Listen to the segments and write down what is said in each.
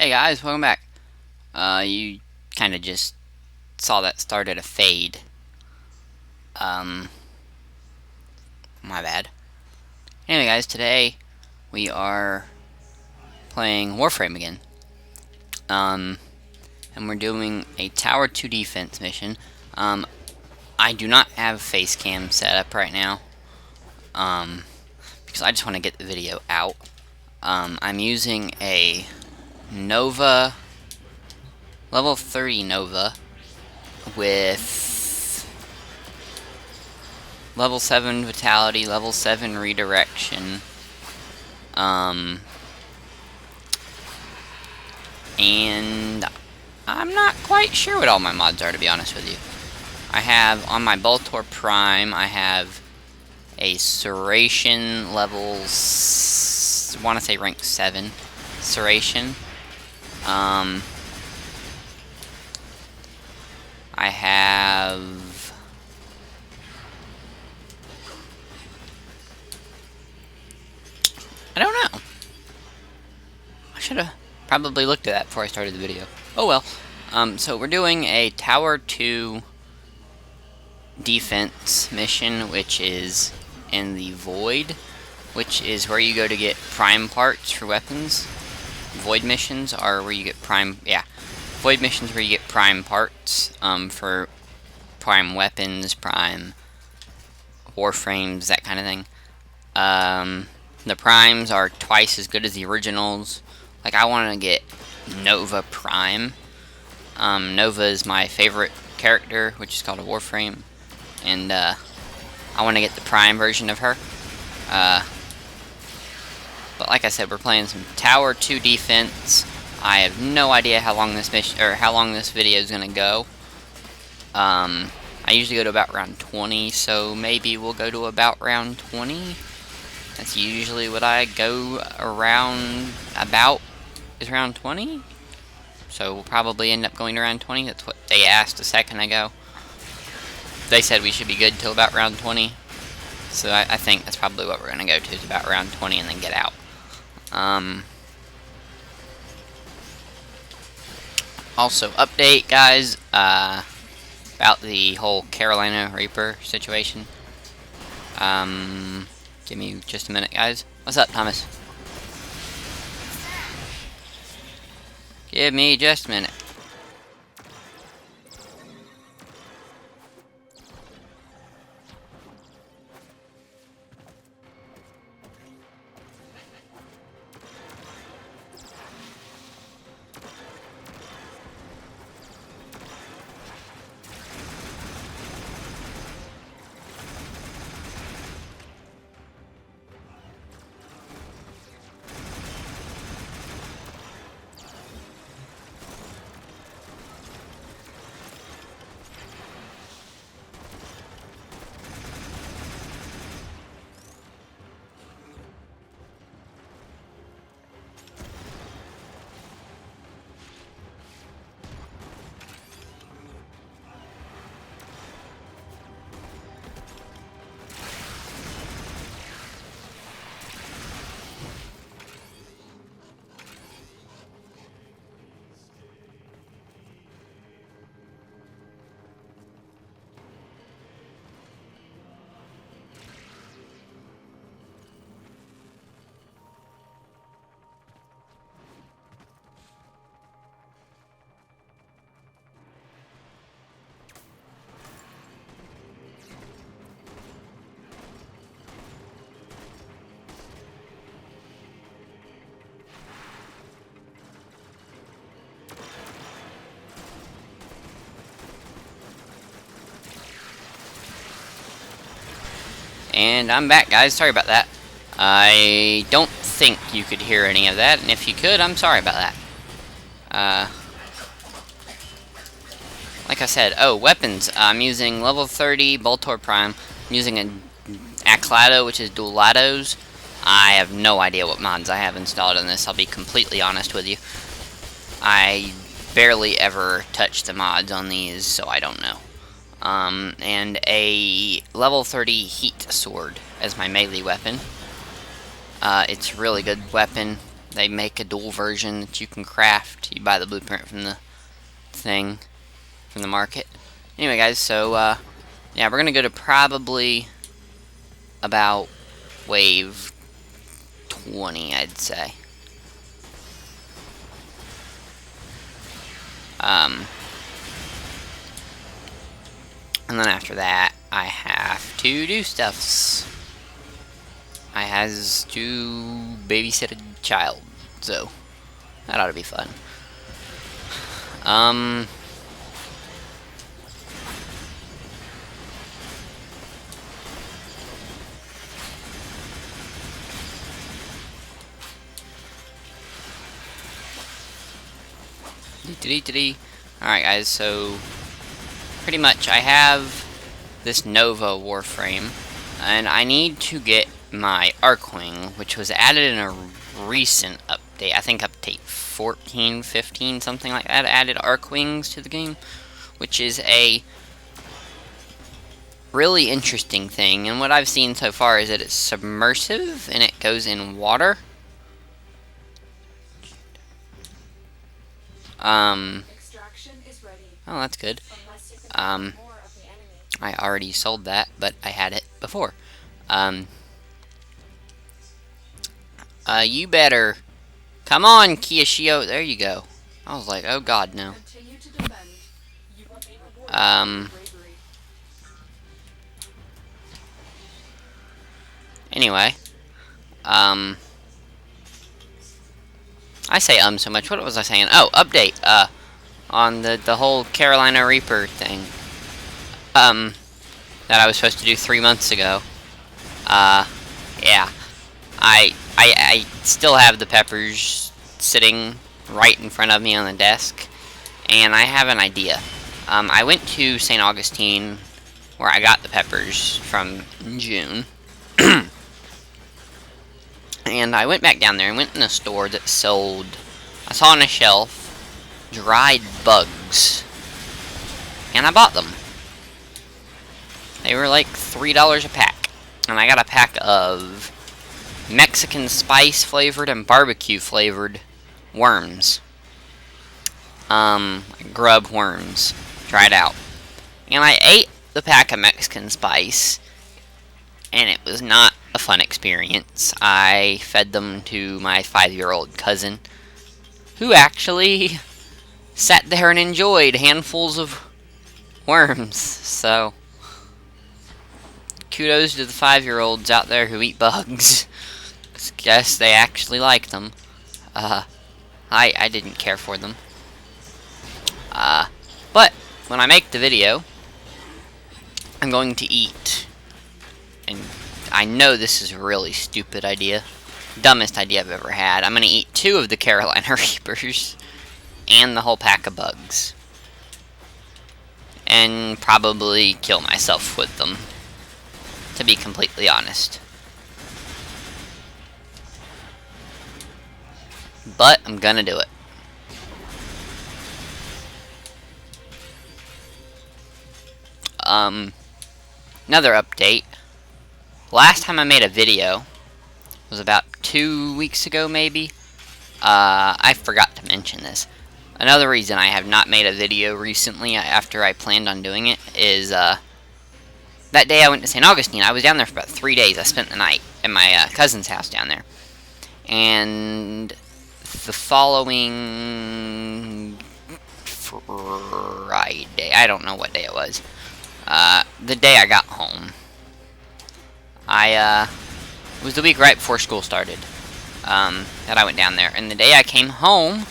Hey guys, welcome back. You kind of just saw that started a fade. My bad. Anyway guys, today we are playing Warframe again. And we're doing a Tower 2 defense mission. I do not have face cam set up right now. Because I just want to get the video out. I'm using a Nova, level 30 Nova, with level 7 vitality, level 7 redirection, and I'm not quite sure what all my mods are, to be honest with you. I have, on my BOLTOR Prime, I have a Serration levels, I want to say rank 7 Serration. I have I don't know. I should have probably looked at that before I started the video. Oh well. So we're doing a Tower 2 defense mission, which is in the Void, which is where you go to get prime parts for weapons. Void missions are where you get Void missions where you get prime parts, for prime weapons, prime Warframes, that kind of thing. The primes are twice as good as the originals. Like, I want to get Nova Prime. Nova is my favorite character, which is called a Warframe. And, I want to get the Prime version of her. But like I said, we're playing some Tower 2 defense. I have no idea how long this mission, or how long this video is gonna go. I usually go to about round 20, so maybe we'll go to about round 20. That's usually what I go around about, is around 20. So we'll probably end up going to round 20. That's what they asked a second ago. They said we should be good till about round 20. So I think that's probably what we're going to go to, is about round 20 and then get out. Also, update, guys, about the whole Carolina Reaper situation. Give me just a minute, guys. What's up, Thomas? Give me just a minute. And I'm back, guys. Sorry about that. I don't think you could hear any of that, and if you could, I'm sorry about that. Like I said, weapons. I'm using level 30 BOLTOR Prime. I'm using an AKLATO, which is dual LATOs. I have no idea what mods I have installed on this, I'll be completely honest with you. I barely ever touch the mods on these, so I don't know. And a level 30 heat sword as my melee weapon. It's a really good weapon. They make a dual version that you can craft. You buy the blueprint from the thing, from the market. Anyway, guys, so, yeah, we're gonna go to probably about wave 20, I'd say. And then after that, I have to do stuffs. I has to babysit a child, so that ought to be fun. Alright, guys, so pretty much I have this Nova Warframe, and I need to get my Archwing, which was added in a recent update. I think update 14, 15, something like that, added Archwings to the game, which is a really interesting thing. And what I've seen so far is that it's submersive and it goes in water. Oh, that's good. I already sold that, but I had it before. You better... Come on, Kiyashio. There you go. I was like, oh god, no. Anyway. I say so much. What was I saying? Oh, update. On the whole Carolina Reaper thing. That I was supposed to do 3 months ago. Yeah. I still have the peppers sitting right in front of me on the desk, and I have an idea. I went to St. Augustine, where I got the peppers from June, and I went back down there and went in a store that sold, I saw on a shelf, dried bugs, and I bought them. They were like $3 a pack, and I got a pack of Mexican spice flavored and barbecue flavored worms. Grub worms, dried out. And I ate the pack of Mexican spice, and it was not a fun experience. I fed them to my 5-year-old cousin, who actually sat there and enjoyed handfuls of worms. So, kudos to the 5-year-olds out there who eat bugs. Guess they actually like them. I didn't care for them. But when I make the video, I'm going to eat. And I know this is a really stupid idea. Dumbest idea I've ever had. I'm going to eat 2 of the Carolina Reapers and the whole pack of bugs. And probably kill myself with them, to be completely honest. But I'm gonna do it. Another update. Last time I made a video was about 2 weeks ago, maybe. I forgot to mention this. Another reason I have not made a video recently, after I planned on doing it, is, that day I went to St. Augustine. I was down there for about 3 days. I spent the night at my cousin's house down there. And the following Friday, I don't know what day it was, the day I got home, it was the week right before school started, that I went down there, and the day I came home,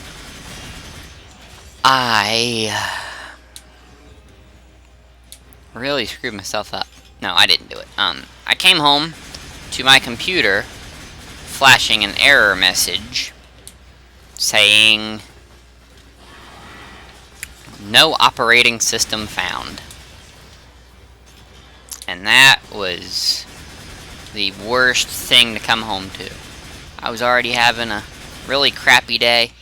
I really screwed myself up. No, I didn't do it. I came home to my computer flashing an error message saying no operating system found. And that was the worst thing to come home to. I was already having a really crappy day,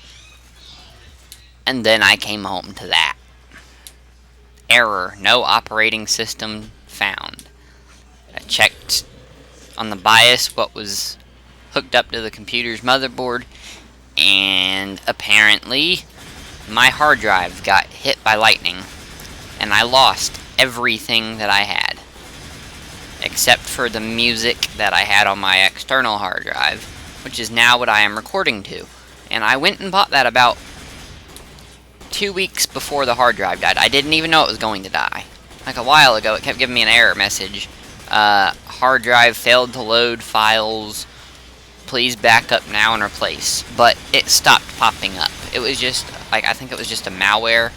and then I came home to that. Error, no operating system found. I checked on the BIOS what was hooked up to the computer's motherboard, and apparently my hard drive got hit by lightning, and I lost everything that I had, except for the music that I had on my external hard drive, which is now what I am recording to. And I went and bought that about 2 weeks before the hard drive died. I didn't even know it was going to die. Like a while ago, it kept giving me an error message. Hard drive failed to load files. Please back up now and replace. But it stopped popping up. It was just, like, I think it was just a spyware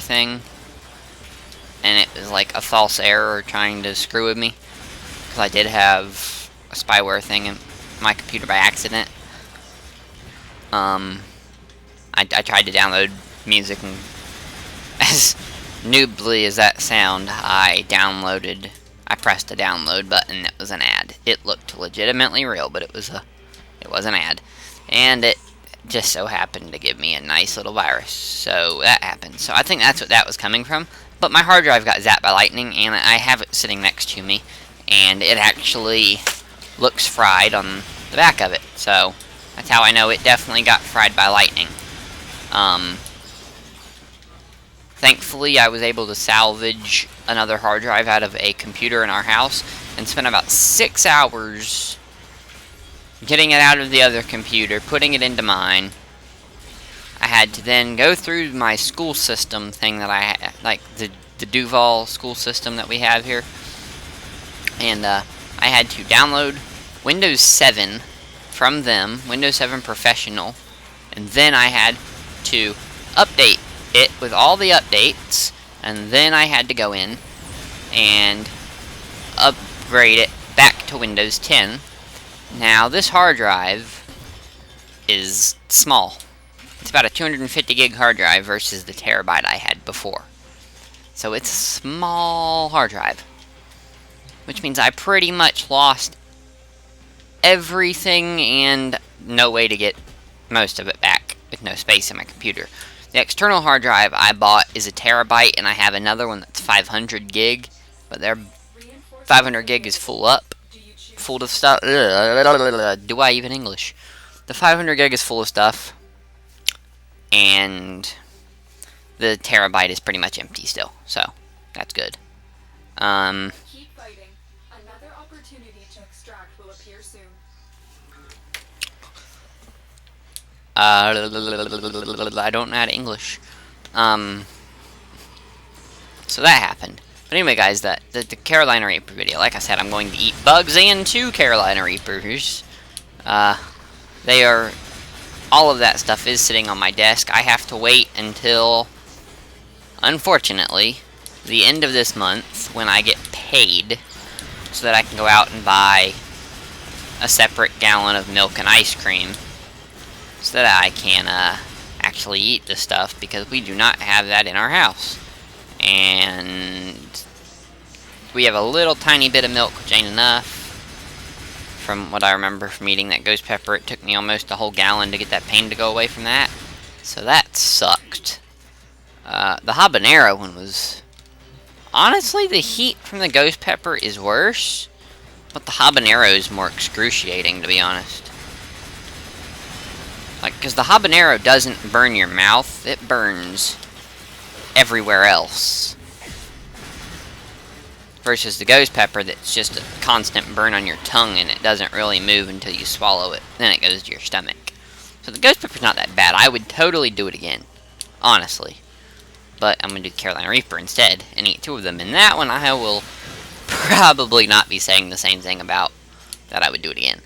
thing. And it was like a false error trying to screw with me. Because I did have a spyware thing in my computer by accident. I tried to download music, and as noobly as that sound, I pressed the download button. It was an ad. It looked legitimately real, but it was an ad, and it just so happened to give me a nice little virus. So that happened. So I think that's what that was coming from. But my hard drive got zapped by lightning, and I have it sitting next to me, and it actually looks fried on the back of it. So that's how I know it definitely got fried by lightning. Thankfully, I was able to salvage another hard drive out of a computer in our house and spent about 6 hours getting it out of the other computer, putting it into mine. I had to then go through my school system thing that I had, like the Duval school system that we have here, and I had to download Windows 7 from them, Windows 7 Professional, and then I had to update it with all the updates, and then I had to go in and upgrade it back to Windows 10. Now, this hard drive is small. It's about a 250 gig hard drive versus the terabyte I had before. So it's a small hard drive, which means I pretty much lost everything and no way to get most of it back with no space in my computer. The external hard drive I bought is a terabyte, and I have another one that's 500 gig, but their 500 gig is full of stuff. Do I even English? The 500 gig is full of stuff, and the terabyte is pretty much empty still, so that's good. Keep fighting. Another opportunity to extract will appear soon. I don't know how to English. So that happened. But anyway, guys, the Carolina Reaper video. Like I said, I'm going to eat bugs and 2 Carolina Reapers. All of that stuff is sitting on my desk. I have to wait until, unfortunately, the end of this month when I get paid, so that I can go out and buy a separate gallon of milk and ice cream, so that I can actually eat the stuff, because we do not have that in our house. And we have a little tiny bit of milk, which ain't enough. From what I remember from eating that ghost pepper, it took me almost a whole gallon to get that pain to go away from that. So that sucked. The habanero one was... Honestly, the heat from the ghost pepper is worse, but the habanero is more excruciating, to be honest. Like, because the habanero doesn't burn your mouth, it burns everywhere else. Versus the ghost pepper, that's just a constant burn on your tongue, and it doesn't really move until you swallow it. Then it goes to your stomach. So the ghost pepper's not that bad. I would totally do it again. Honestly. But I'm going to do the Carolina Reaper instead, and eat 2 of them. And that one I will probably not be saying the same thing about, that I would do it again.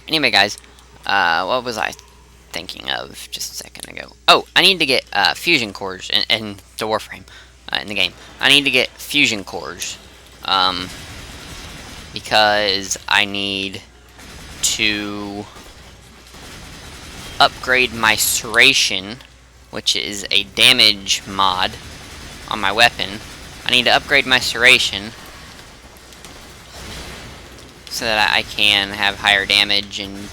Anyway, guys, what was I thinking of just a second ago? Oh, I need to get fusion cores in the Warframe in the game. I need to get fusion cores because I need to upgrade my serration, which is a damage mod on my weapon. I need to upgrade my serration so that I can have higher damage and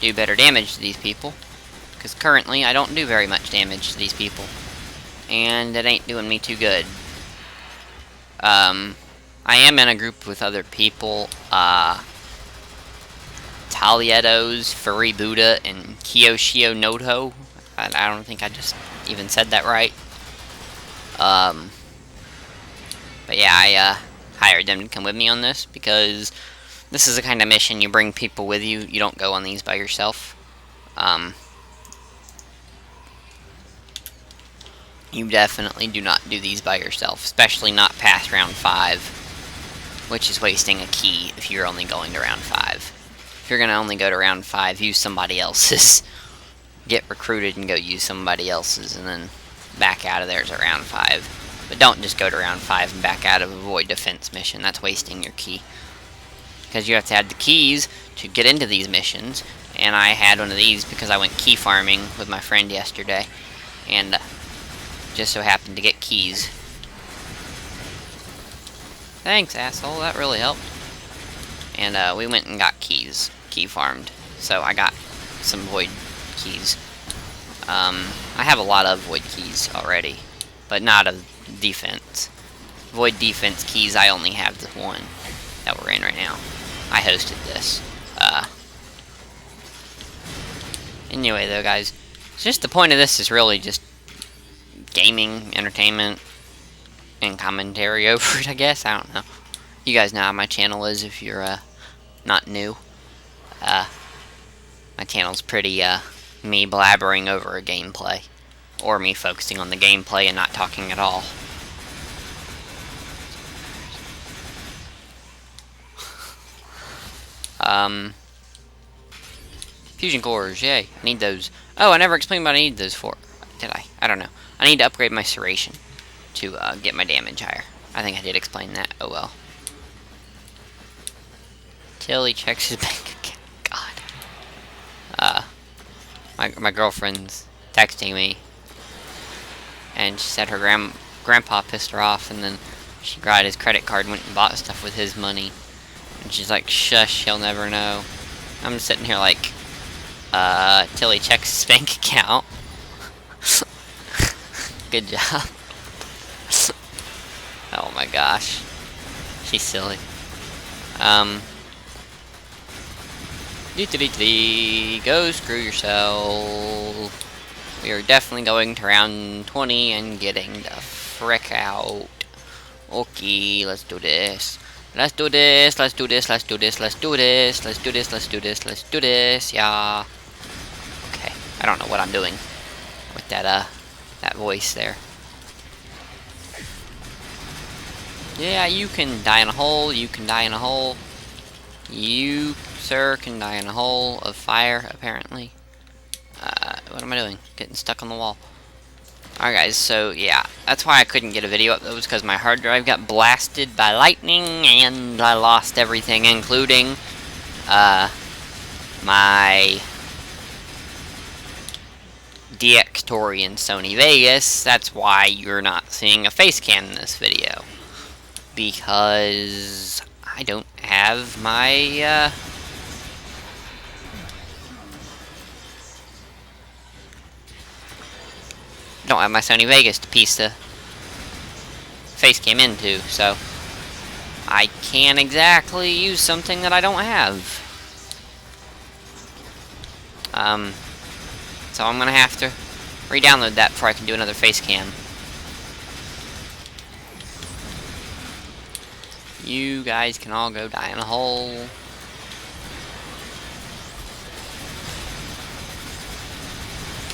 do better damage to these people. Because currently I don't do very much damage to these people, and it ain't doing me too good. I am in a group with other people. Talietos, Furry Buddha, and Kyoshio Noto. I don't think I just even said that right. But yeah, I hired them to come with me on this because this is the kind of mission you bring people with you. You don't go on these by yourself. You definitely do not do these by yourself, especially not past round 5, which is wasting a key if you're only going to round 5. If you're going to only go to round 5, use somebody else's. Get recruited and go use somebody else's, and then back out of there at round 5. But don't just go to round 5 and back out of a void defense mission. That's wasting your key. Because you have to have the keys to get into these missions, and I had one of these because I went key farming with my friend yesterday, and just so happened to get keys. Thanks, asshole, that really helped. And we went and got keys, key farmed, so I got some void keys. I have a lot of void keys already, but not of defense. Void defense keys, I only have the one that we're in right now. I hosted this. Anyway, though, guys, just the point of this is really just gaming, entertainment, and commentary over it, I guess. I don't know. You guys know how my channel is if you're not new. My channel's pretty me blabbering over a gameplay, or me focusing on the gameplay and not talking at all. Fusion cores, yay. I need those. Oh, I never explained what I need those for. Did I? I don't know. I need to upgrade my serration to get my damage higher. I think I did explain that. Oh well. Till he checks his bank account. God. My girlfriend's texting me, and she said her grandpa pissed her off, and then she grabbed his credit card and went and bought stuff with his money. And she's like, shush, he'll never know. I'm just sitting here like, till he checks his bank account. Good job. Oh my gosh. She's silly. Go screw yourself. We are definitely going to round 20 and getting the frick out. Okay, let's do this. Let's do this, let's do this, let's do this, let's do this, let's do this, let's do this, let's do this, yeah. Okay, I don't know what I'm doing with that voice there. Yeah, you can die in a hole, you can die in a hole. You, sir, can die in a hole of fire, apparently. What am I doing? Getting stuck on the wall. Alright guys, so yeah, that's why I couldn't get a video up. That was because my hard drive got blasted by lightning, and I lost everything, including, my DX Torian Sony Vegas. That's why you're not seeing a face cam in this video. Because I don't have my, don't have my Sony Vegas to piece the face cam into, so I can't exactly use something that I don't have. So I'm gonna have to re-download that before I can do another face cam. You guys can all go die in a hole.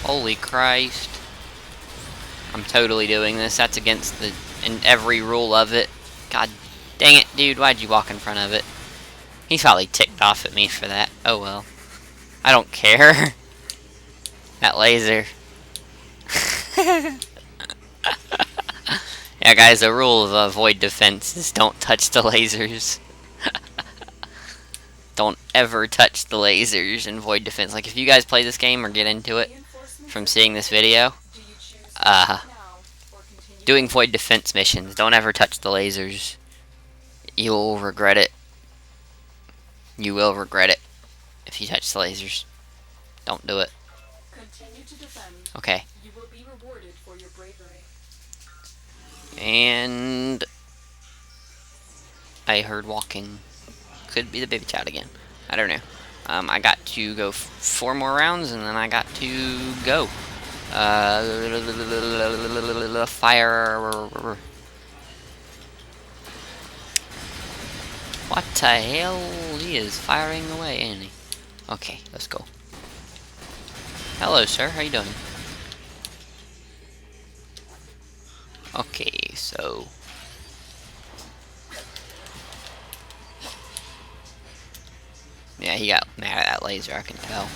Holy Christ. I'm totally doing this. That's against every rule of it. God dang it, dude. Why'd you walk in front of it? He's probably ticked off at me for that. Oh well. I don't care. That laser. Yeah, guys, the rule of void defense is don't touch the lasers. Don't ever touch the lasers in void defense. Like, if you guys play this game or get into it from seeing this video, doing void defense missions, don't ever touch the lasers. You'll regret it. You will regret it if you touch the lasers. Don't do it. Okay. You will be rewarded for your bravery. And I heard walking. Could be the baby child again. I don't know. I got to go 4 more rounds, and then I got to go. Fire. What the hell? He is firing away, ain't he? Okay, let's go. Hello, sir. How you doing? Okay, so... yeah, he got mad at that laser, I can tell.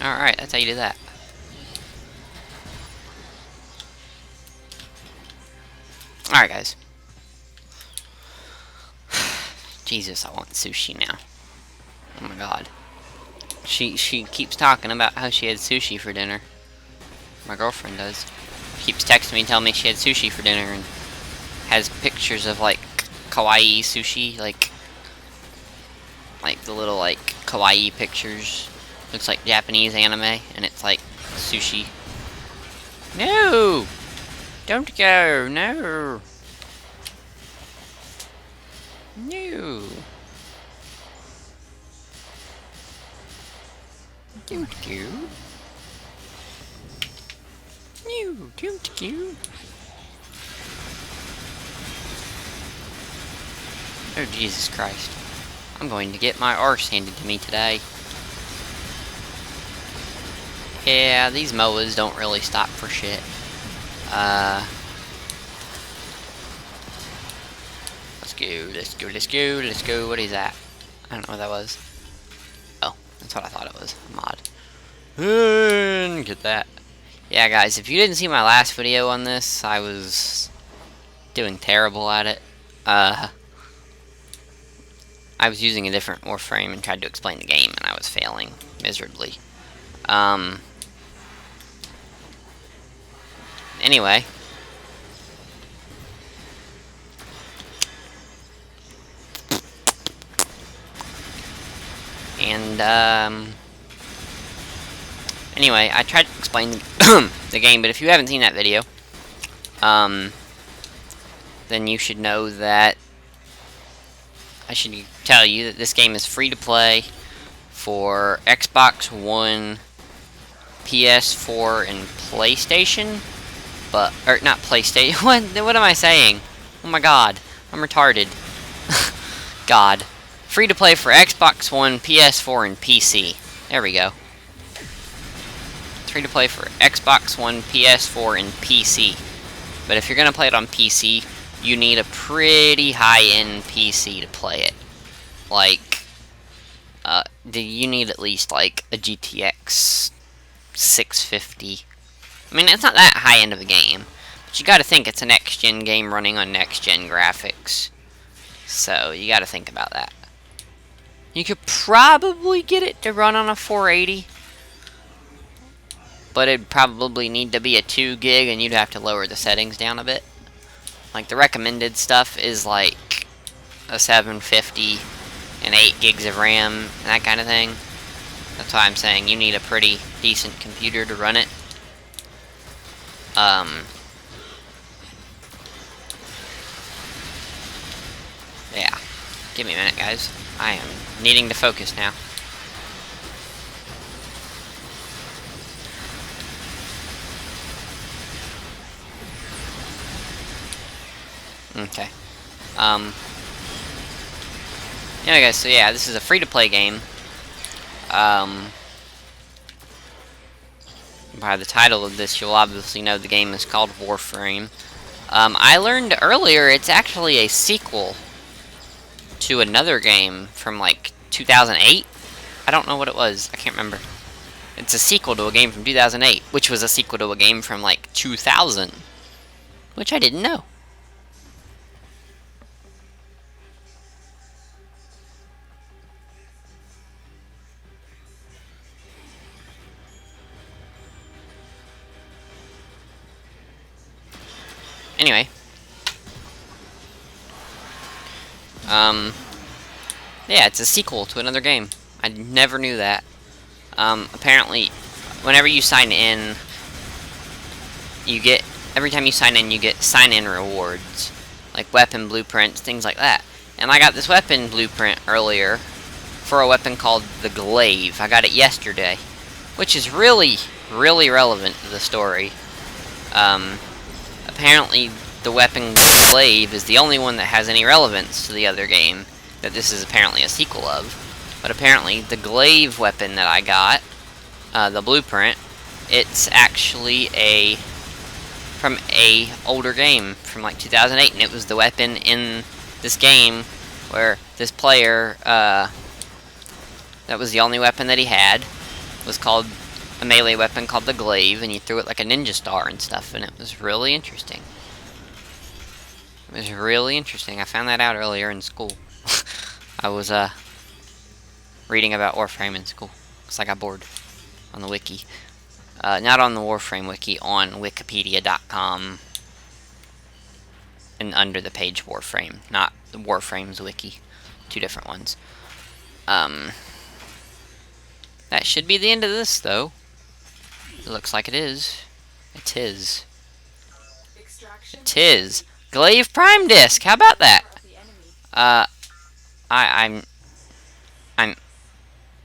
Alright, that's how you do that. Alright, guys. Jesus, I want sushi now. Oh my god. She keeps talking about how she had sushi for dinner. My girlfriend does. Keeps texting me, telling me she had sushi for dinner, and has pictures of, like, kawaii sushi, like the little, like, kawaii pictures. Looks like Japanese anime, and it's like sushi. No! Don't go! No! No! Don't go! No! Don't go! Oh, Jesus Christ. I'm going to get my arse handed to me today. Yeah, these MOAs don't really stop for shit. Let's go, let's go, let's go, let's go. What is that? I don't know what that was. Oh, that's what I thought it was. Mod. Get that. Yeah, guys, if you didn't see my last video on this, I was doing terrible at it. I was using a different Warframe and tried to explain the game, and I was failing miserably. Anyway. And, anyway, I tried to explain the game, but if you haven't seen that video, then you should know that I should tell you that this game is free to play for Xbox One, PS4, and PlayStation. But, or not PlayStation. What am I saying? Oh my god, I'm retarded. God. Free to play for Xbox One, PS4, and PC. There we go. It's free to play for Xbox One, PS4, and PC. But if you're gonna play it on PC, you need a pretty high-end PC to play it. Like, you need at least, like, a GTX 650. I mean, it's not that high-end of a game, but you gotta think it's a next-gen game running on next-gen graphics. So, you gotta think about that. You could probably get it to run on a 480, but it'd probably need to be a 2 gig, and you'd have to lower the settings down a bit. Like, the recommended stuff is like a 750 and 8 gigs of RAM, and that kind of thing. That's why I'm saying you need a pretty decent computer to run it. Yeah. Give me a minute, guys. I am needing to focus now. Okay. Anyway, guys, so yeah, this is a free-to-play game. By the title of this, you'll obviously know the game is called Warframe. I learned earlier it's actually a sequel to another game from, like, 2008? I don't know what it was. I can't remember. It's a sequel to a game from 2008, which was a sequel to a game from, like, 2000. Which I didn't know. Anyway. Yeah, it's a sequel to another game. I never knew that. Apparently, whenever you sign in, every time you sign in, you get sign-in rewards, like weapon blueprints, things like that. And I got this weapon blueprint earlier for a weapon called the Glaive. I got it yesterday, which is really, really relevant to the story. Apparently, the weapon Glaive is the only one that has any relevance to the other game that this is apparently a sequel of. But apparently, the Glaive weapon that I got, the blueprint, it's actually from a older game from like 2008, and it was the weapon in this game where this player, that was the only weapon that he had, was called a melee weapon called the Glaive, and you threw it like a ninja star and stuff, and it was really interesting. It was really interesting. I found that out earlier in school. I was reading about Warframe in school because I got bored on the wiki. Not on the Warframe wiki, on wikipedia.com, and under the page Warframe, not the Warframe's wiki. Two different ones. That should be the end of this, though. It looks like it is. It is. It is. Glaive Prime Disc. How about that?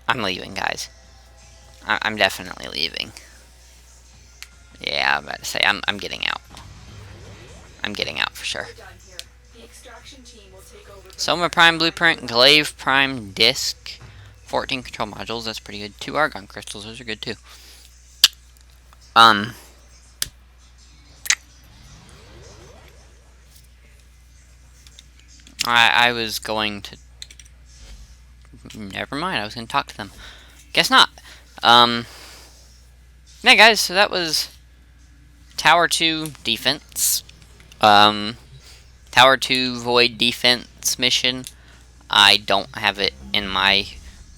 I'm leaving, guys. I'm definitely leaving. Yeah, I'm about to say I'm getting out. I'm getting out for sure. Soma Prime Blueprint, Glaive Prime Disc, 14 control modules. That's pretty good. 2 argon crystals. Those are good too. I was going to. Never mind. I was going to talk to them. Guess not. Yeah, guys. So that was Tower 2 defense. Tower 2 Void defense mission. I don't have it in my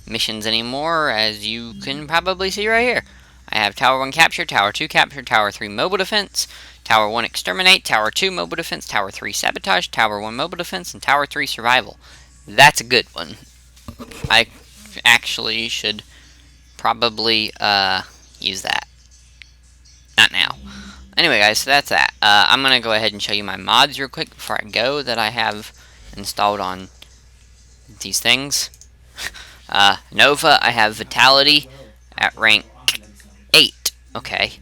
missions anymore, as you can probably see right here. I have Tower 1 capture, Tower 2 capture, Tower 3 mobile defense, Tower 1 exterminate, Tower 2 mobile defense, Tower 3 sabotage, Tower 1 mobile defense, and Tower 3 survival. That's a good one. I actually should probably use that. Not now. Anyway, guys, so that's that. I'm going to go ahead and show you my mods real quick before I go that I have installed on these things. Nova, I have Vitality at rank 8. Okay.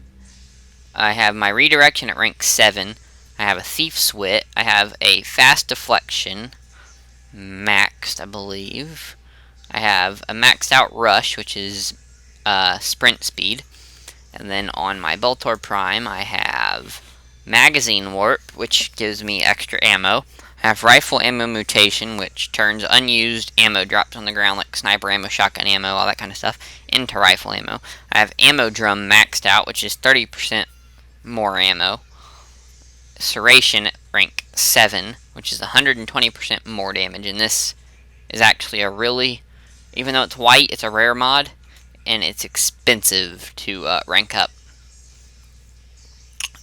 I have my Redirection at rank 7. I have a Thief's Wit. I have a Fast Deflection maxed, I believe. I have a maxed out Rush, which is sprint speed. And then on my BOLTOR Prime, I have Magazine Warp, which gives me extra ammo. I have Rifle Ammo Mutation, which turns unused ammo dropped on the ground, like sniper ammo, shotgun ammo, all that kind of stuff, into rifle ammo. I have Ammo Drum maxed out, which is 30% more ammo. Serration at rank 7, which is 120% more damage. And this is actually a really, even though it's white, it's a rare mod, and it's expensive to rank up.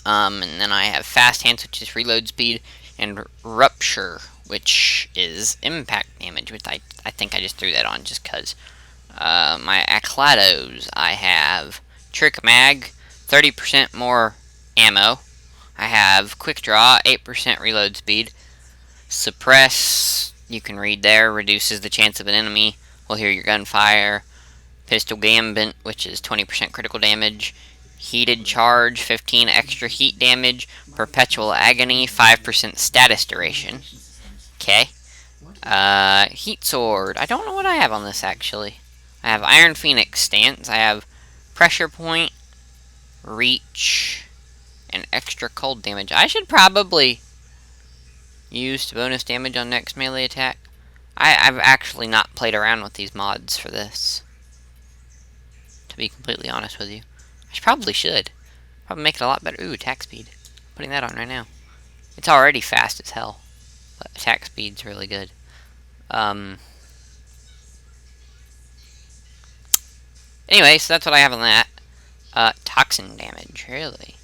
And then I have Fast Hands, which is reload speed, and Rupture, which is impact damage, which I think I just threw that on just because. My AKLATOs, I have Trick Mag, 30% more ammo. I have Quick Draw, 8% reload speed. Suppress, you can read there, reduces the chance of an enemy will hear your gunfire. Pistol Gambit, which is 20% critical damage. Heated Charge, 15 extra heat damage. Perpetual Agony, 5% status duration. Okay. Heat Sword. I don't know what I have on this, actually. I have Iron Phoenix Stance. I have Pressure Point, Reach, and extra cold damage. I should probably use bonus damage on next melee attack. I've actually not played around with these mods for this, to be completely honest with you. I probably should. Probably make it a lot better. Ooh, attack speed. Putting that on right now. It's already fast as hell, but attack speed's really good. Anyway, so that's what I have on that. Toxin damage, really.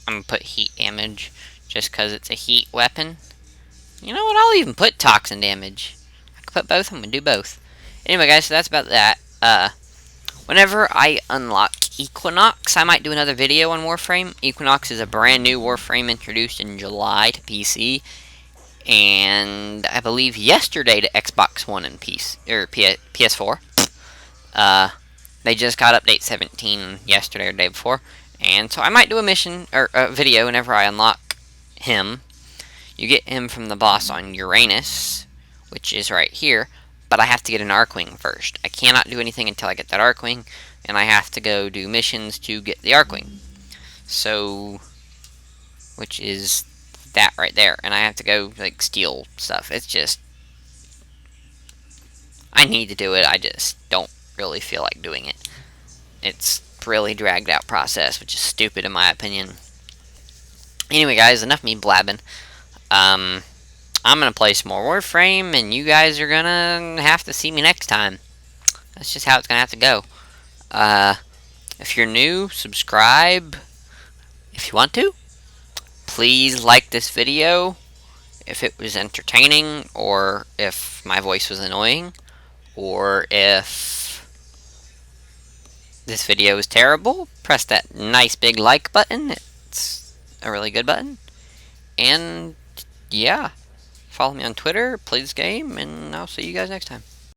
I'm gonna put heat damage just because it's a heat weapon. You know what? I'll even put toxin damage. I could put both of them and do both. Anyway, guys, so that's about that. Whenever I unlock Equinox, I might do another video on Warframe. Equinox is a brand new Warframe introduced in July to PC, and I believe yesterday to Xbox One and PS4. They just got update 17 yesterday or the day before, and so I might do a mission or a video whenever I unlock him. You get him from the boss on Uranus, which is right here, but I have to get an Archwing first. I cannot do anything until I get that Archwing, and I have to go do missions to get the Archwing. So, which is that right there, and I have to go like steal stuff. It's just, I need to do it. I just don't really feel like doing it. It's really dragged out process, which is stupid in my opinion. Anyway, guys, enough me blabbing. I'm gonna play some more Warframe, and you guys are gonna have to see me next time. That's just how it's gonna have to go. If you're new, subscribe if you want to. Please like this video if it was entertaining, or if my voice was annoying, or if this video is terrible. Press that nice big like button. It's a really good button. And yeah, follow me on Twitter, play this game, and I'll see you guys next time.